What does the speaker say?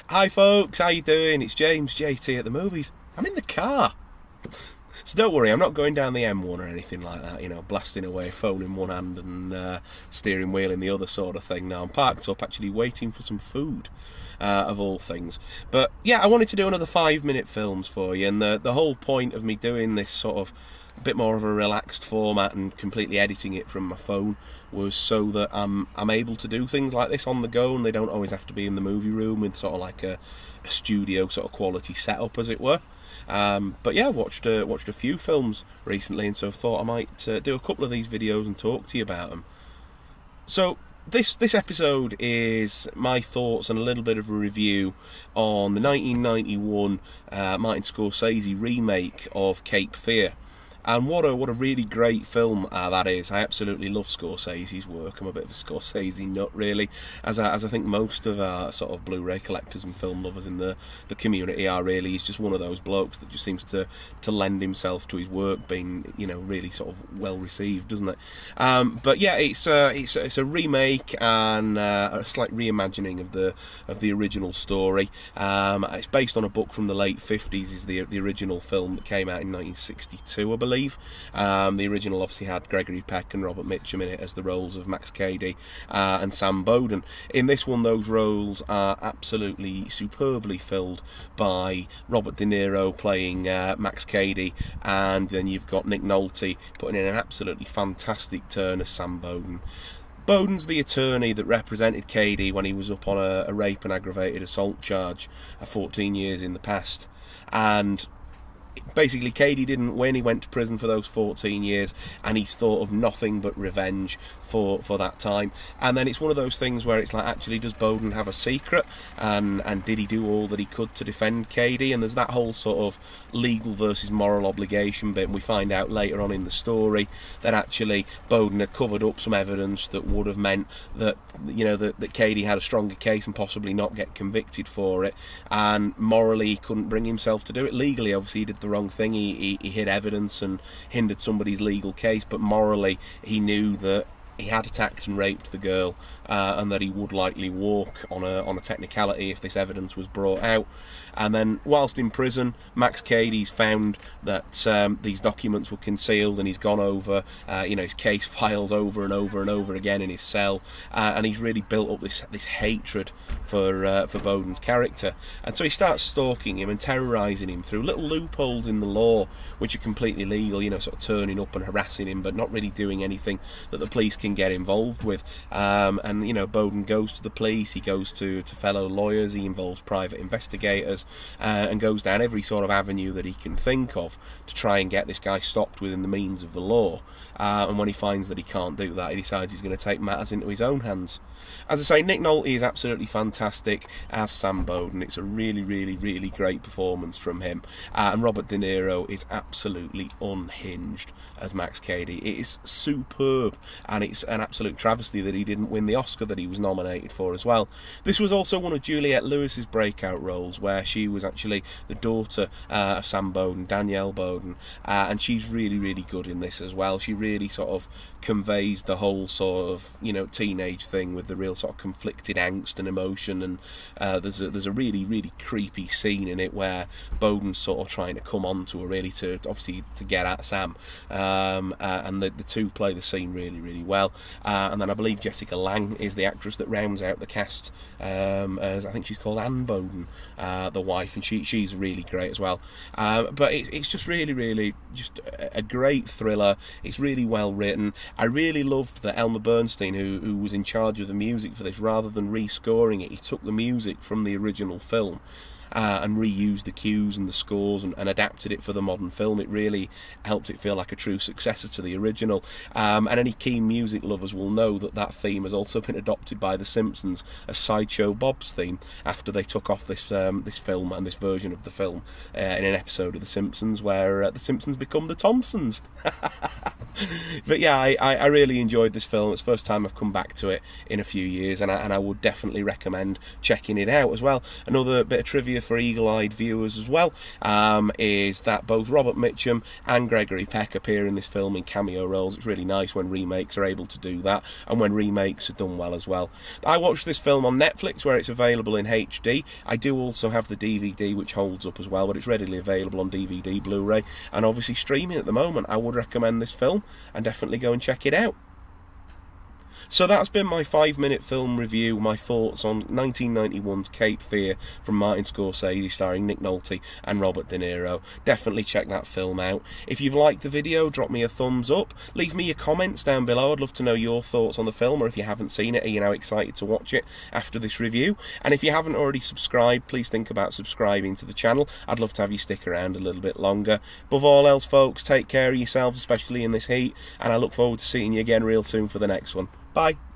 Hi folks, how you doing? It's James, JT at the movies. I'm in the car. So don't worry, I'm not going down the M1 or anything like that, blasting away, phone in one hand and steering wheel in the other sort of thing. Now I'm parked up actually waiting for some food, of all things. But yeah, I wanted to do another 5-minute films for you, and the whole point of me doing this sort of a bit more of a relaxed format and completely editing it from my phone was so that I'm able to do things like this on the go, and they don't always have to be in the movie room with sort of like a studio sort of quality setup, as it were. But yeah, I've watched a few films recently, and so I thought I might do a couple of these videos and talk to you about them. So this episode is my thoughts and a little bit of a review on the 1991 Martin Scorsese remake of Cape Fear. And what a really great film that is. I absolutely love Scorsese's work. I'm a bit of a Scorsese nut, really, as I think most of our sort of Blu-ray collectors and film lovers in the community are. Really, he's just one of those blokes that just seems to lend himself to his work being, really sort of well received, doesn't it? But yeah, it's a remake and a slight reimagining of the original story. It's based on a book from the late 50s. Is the original film that came out in 1962, I believe. The original obviously had Gregory Peck and Robert Mitchum in it as the roles of Max Cady and Sam Bowden. In this one, those roles are absolutely superbly filled by Robert De Niro playing Max Cady, and then you've got Nick Nolte putting in an absolutely fantastic turn as Sam Bowden. Bowden's the attorney that represented Cady when he was up on a rape and aggravated assault charge 14 years in the past, and basically Cady didn't win. He went to prison for those 14 years, and he's thought of nothing but revenge for that time. And then it's one of those things where it's like, actually, does Bowden have a secret, and did he do all that he could to defend Cady? And there's that whole sort of legal versus moral obligation bit, and we find out later on in the story that actually Bowden had covered up some evidence that would have meant that that Cady had a stronger case and possibly not get convicted for it, and morally he couldn't bring himself to do it. Legally, obviously, he did the wrong thing. He hid evidence and hindered somebody's legal case, but morally he knew that he had attacked and raped the girl, and that he would likely walk on a technicality if this evidence was brought out. And then whilst in prison, Max Cady's found that these documents were concealed, and he's gone over his case files over and over and over again in his cell, and he's really built up this hatred for Bowden's character. And so he starts stalking him and terrorising him through little loopholes in the law which are completely legal, sort of turning up and harassing him but not really doing anything that the police can get involved with. And Bowden goes to the police, he goes to fellow lawyers, he involves private investigators, and goes down every sort of avenue that he can think of to try and get this guy stopped within the means of the law. And when he finds that he can't do that, he decides he's going to take matters into his own hands. As I say, Nick Nolte is absolutely fantastic as Sam Bowden. It's a really, really, really great performance from him. And Robert De Niro is absolutely unhinged as Max Cady. It is superb, and it's an absolute travesty that he didn't win the Oscar that he was nominated for as well. This was also one of Juliette Lewis's breakout roles, where she was actually the daughter of Sam Bowden, Danielle Bowden, and she's really, really good in this as well. She really sort of conveys the whole sort of teenage thing with the real sort of conflicted angst and emotion, and there's a really, really creepy scene in it where Bowden's sort of trying to come on to her, really, to get at Sam, and the two play the scene really, really well. And then I believe Jessica Lange is the actress that rounds out the cast, as I think she's called Anne Bowden, the wife, and she's really great as well. But it's just really, really just a great thriller. It's really well written. I really loved that Elmer Bernstein, who was in charge of the music for this, rather than rescoring it, he took the music from the original film and reused the cues and the scores and adapted it for the modern film. It really helped it feel like a true successor to the original. And any keen music lovers will know that theme has also been adopted by The Simpsons as Sideshow Bob's theme, after they took off this film and this version of the film in an episode of The Simpsons where the Simpsons become the Thompsons. But yeah, I really enjoyed this film. It's the first time I've come back to it in a few years, and I would definitely recommend checking it out as well. Another bit of trivia for eagle-eyed viewers as well, is that both Robert Mitchum and Gregory Peck appear in this film in cameo roles. It's really nice when remakes are able to do that, and when remakes are done well as well. I watched this film on Netflix, where it's available in HD. I do also have the DVD, which holds up as well, but it's readily available on DVD, Blu-ray, and obviously streaming at the moment. I would recommend this film, and definitely go and check it out. So that's been my 5-minute film review, my thoughts on 1991's Cape Fear from Martin Scorsese, starring Nick Nolte and Robert De Niro. Definitely check that film out. If you've liked the video, drop me a thumbs up. Leave me your comments down below. I'd love to know your thoughts on the film, or if you haven't seen it, are you now excited to watch it after this review? And if you haven't already subscribed, please think about subscribing to the channel. I'd love to have you stick around a little bit longer. Above all else, folks, take care of yourselves, especially in this heat, and I look forward to seeing you again real soon for the next one. Bye.